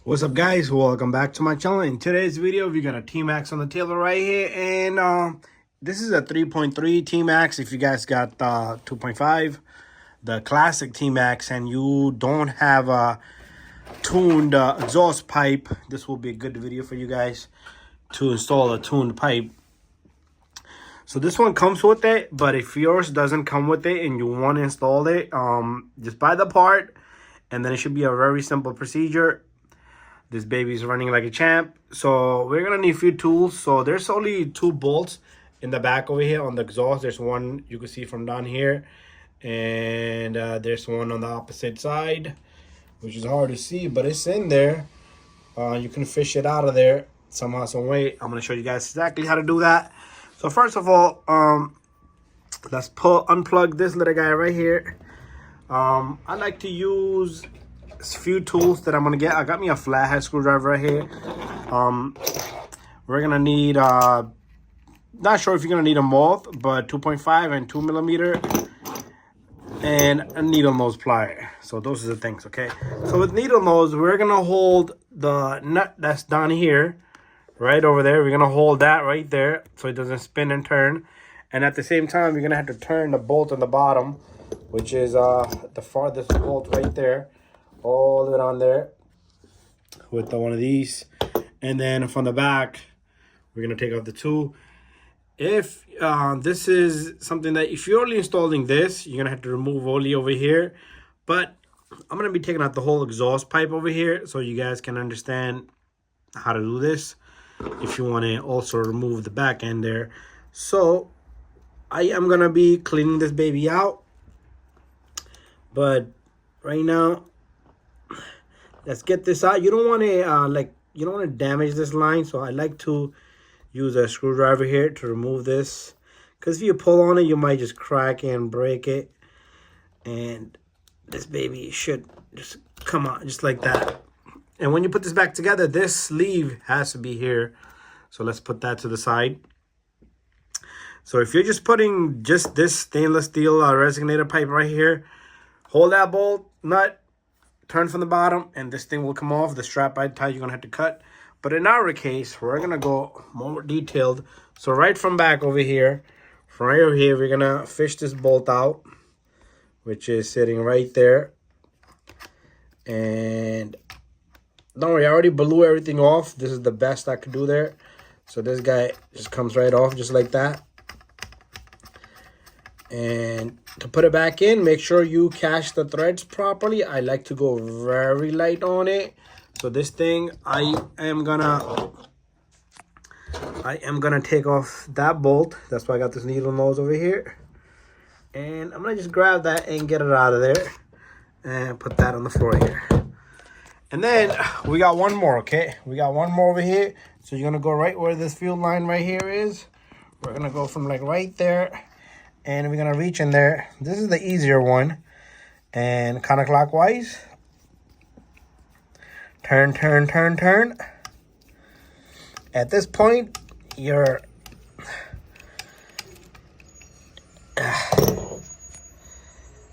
What's up, guys? Welcome back to my channel. In today's video, we got a T-MAXX on the table right here, and this is a 3.3 T-MAXX. If you guys got 2.5, the classic T-MAXX, and you don't have a tuned exhaust pipe, this will be a good video for you guys to install a tuned pipe. So this one comes with it, but if yours doesn't come with it and you want to install it, just buy the part, and then it should be a very simple procedure. This baby's running like a champ. So we're gonna need a few tools. So there's only 2 bolts in the back over here on the exhaust. There's one you can see from down here, and there's one on the opposite side, which is hard to see, but it's in there. You can fish it out of there somehow, some way. I'm gonna show you guys exactly how to do that. So first of all, let's unplug this little guy right here. I like to use a few tools that I'm gonna get. I got me a flathead screwdriver right here. We're gonna need not sure if you're gonna need a moth, but 2.5 and 2 millimeter, and a needle nose plier. So those are the things. Okay, so with needle nose, we're gonna hold the nut that's down here right over there. We're gonna hold that right there so it doesn't spin and turn, and at the same time we're gonna have to turn the bolt on the bottom, which is the farthest bolt right there, all the way down there with one of these. And then from the back, we're gonna take off the 2. If this is something that if you're only installing this, you're gonna have to remove only over here, but I'm gonna be taking out the whole exhaust pipe over here so you guys can understand how to do this if you want to also remove the back end there. So I am gonna be cleaning this baby out, but right now let's get this out. You don't want to you don't want to damage this line, so I like to use a screwdriver here to remove this, because if you pull on it, you might just crack it and break it, and this baby should just come out just like that. And when you put this back together, this sleeve has to be here, so let's put that to the side. So if you're just putting just this stainless steel resonator pipe right here, hold that bolt nut, turn from the bottom, and this thing will come off. The strap I tied, you're gonna have to cut. But in our case, we're gonna go more detailed. So right from back over here, from right over here, we're gonna fish this bolt out, which is sitting right there. And don't worry, I already blew everything off. This is the best I could do there. So this guy just comes right off just like that. And to put it back in, make sure you catch the threads properly. I like to go very light on it. So this thing, I am gonna take off that bolt. That's why I got this needle nose over here. And I'm gonna just grab that and get it out of there and put that on the floor here. And then we got one more, okay? We got one more over here. So you're gonna go right where this field line right here is. We're gonna go from like right there, and we're gonna reach in there. This is the easier one. And counterclockwise. Turn, turn, turn, turn. At this point, you're...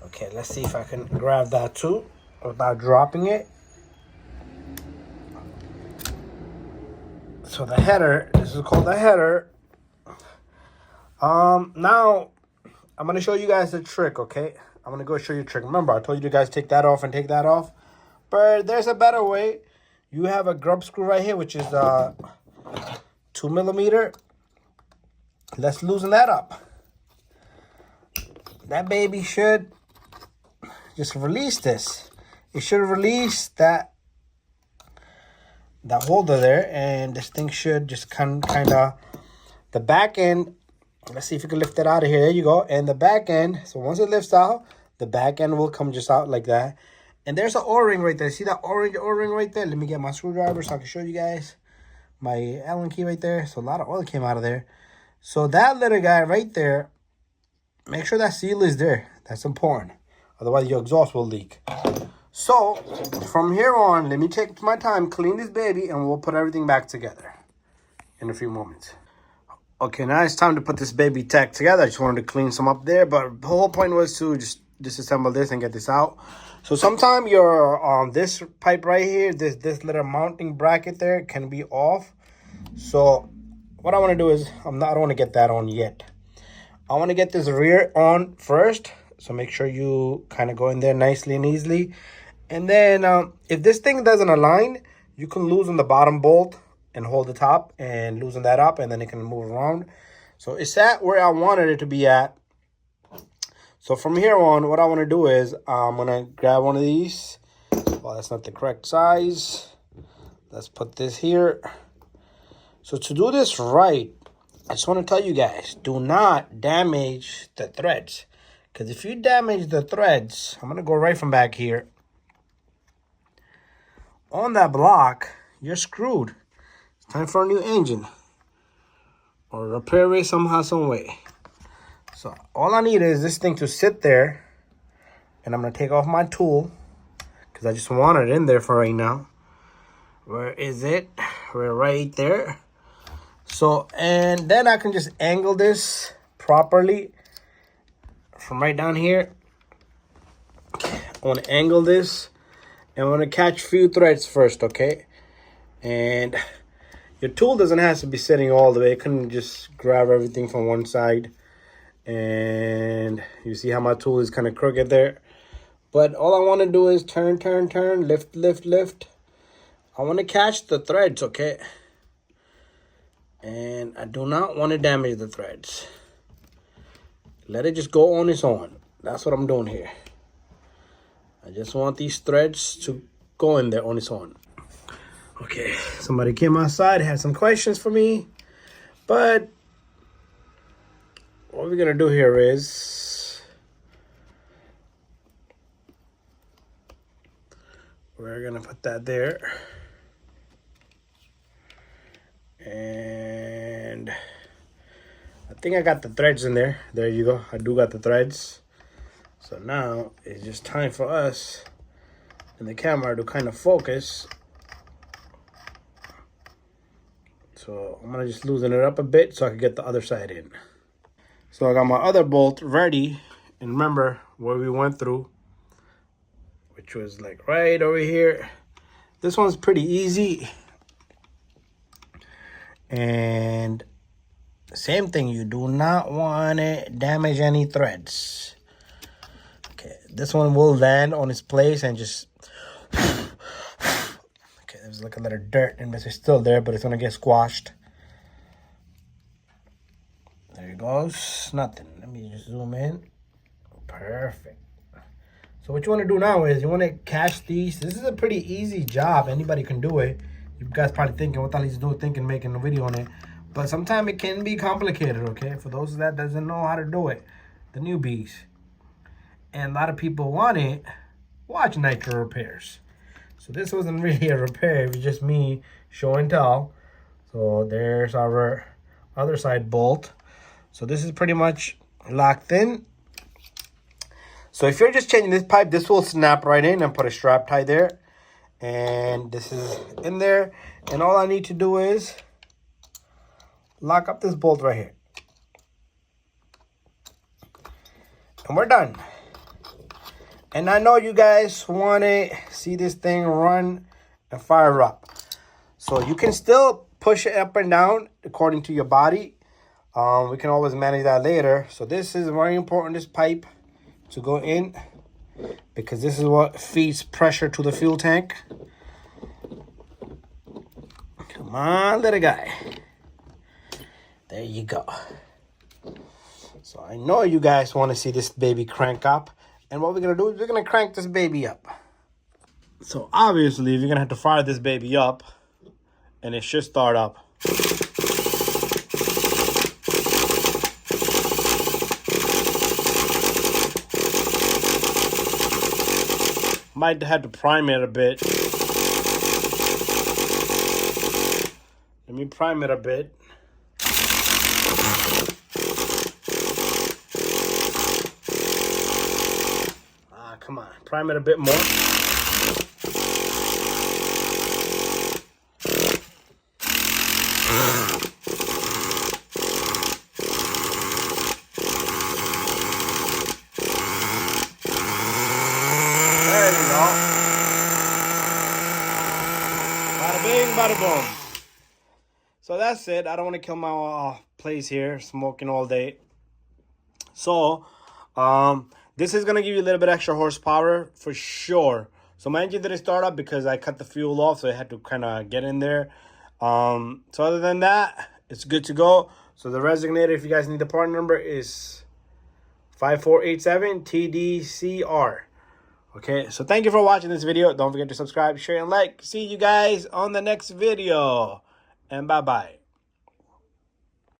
Okay, let's see if I can grab that too without dropping it. So the header, this is called the header. Now I'm gonna show you guys the trick, okay? I'm gonna go show you a trick. Remember, I told you guys take that off and take that off, but there's a better way. You have a grub screw right here, which is 2 millimeter. Let's loosen that up. That baby should just release this. It should release that holder there, and this thing should just kind of the back end. Let's see if you can lift it out of here. There you go. And the back end, so once it lifts out, the back end will come just out like that. And there's an O-ring right there. See that orange O-ring right there? Let me get my screwdriver so I can show you guys. My Allen key right there. So a lot of oil came out of there. So that little guy right there, make sure that seal is there. That's important. Otherwise your exhaust will leak. So from here on, let me take my time, clean this baby, and we'll put everything back together in a few moments. Okay, now it's time to put this baby tech together. I just wanted to clean some up there, but the whole point was to just disassemble this and get this out. So sometimes your this pipe right here, this little mounting bracket there can be off. So what I want to do is I don't want to get that on yet. I want to get this rear on first. So make sure you kind of go in there nicely and easily. And then if this thing doesn't align, you can loosen the bottom bolt and hold the top and loosen that up, and then it can move around. So it's at where I wanted it to be at. So from here on, what I want to do is I'm going to grab one of these. Well, that's not the correct size. Let's put this here. So to do this right, I just want to tell you guys, do not damage the threads. Because if you damage the threads, I'm going to go right from back here. On that block, you're screwed. It's time for a new engine. Or repair it somehow, some way. So all I need is this thing to sit there. And I'm going to take off my tool. Because I just want it in there for right now. Where is it? We're right there. So, and then I can just angle this properly. From right down here. I want to angle this. And I want to catch a few threads first, okay? And your tool doesn't have to be sitting all the way. It can just grab everything from one side. And you see how my tool is kind of crooked there. But all I want to do is turn, turn, turn, lift, lift, lift. I want to catch the threads, okay? And I do not want to damage the threads. Let it just go on its own. That's what I'm doing here. I just want these threads to go in there on its own. Okay, somebody came outside, had some questions for me. But what we're going to do here is we're going to put that there. And I think I got the threads in there. There you go. I do got the threads. So now it's just time for us and the camera to kind of focus. So I'm going to just loosen it up a bit so I can get the other side in. So I got my other bolt ready. And remember where we went through, which was like right over here. This one's pretty easy. And same thing, you do not want to damage any threads. Okay, this one will land on its place and just... Okay, there's like a little dirt and it's still there, but it's going to get squashed. There it goes. Nothing. Let me just zoom in. Perfect. So what you want to do now is you want to catch these. This is a pretty easy job. Anybody can do it. You guys probably thinking, what the hell he's doing, making a video on it. But sometimes it can be complicated, okay? For those that doesn't know how to do it, the newbies. And a lot of people want it, watch Nitro repairs. So this wasn't really a repair, it was just me show and tell. So there's our other side bolt. So this is pretty much locked in. So if you're just changing this pipe, this will snap right in and put a strap tie there. And this is in there. And all I need to do is lock up this bolt right here. And we're done. And I know you guys want to see this thing run and fire up. So you can still push it up and down according to your body. We can always manage that later. So this is very important, this pipe, to go in, because this is what feeds pressure to the fuel tank. Come on, little guy. There you go. So I know you guys want to see this baby crank up. And what we're going to do is we're going to crank this baby up. So obviously you're going to have to fire this baby up. And it should start up. Might have to prime it a bit. Let me prime it a bit. Come on, prime it a bit more. There you bing, bada boom. So that's it. I don't want to kill my place here, smoking all day. So, this is going to give you a little bit extra horsepower for sure. So my engine didn't start up because I cut the fuel off, so I had to kind of get in there. So other than that, it's good to go. So the resonator, if you guys need the part number, is 5487 TDCR. Okay, so thank you for watching this video. Don't forget to subscribe, share, and like. See you guys on the next video. And bye-bye.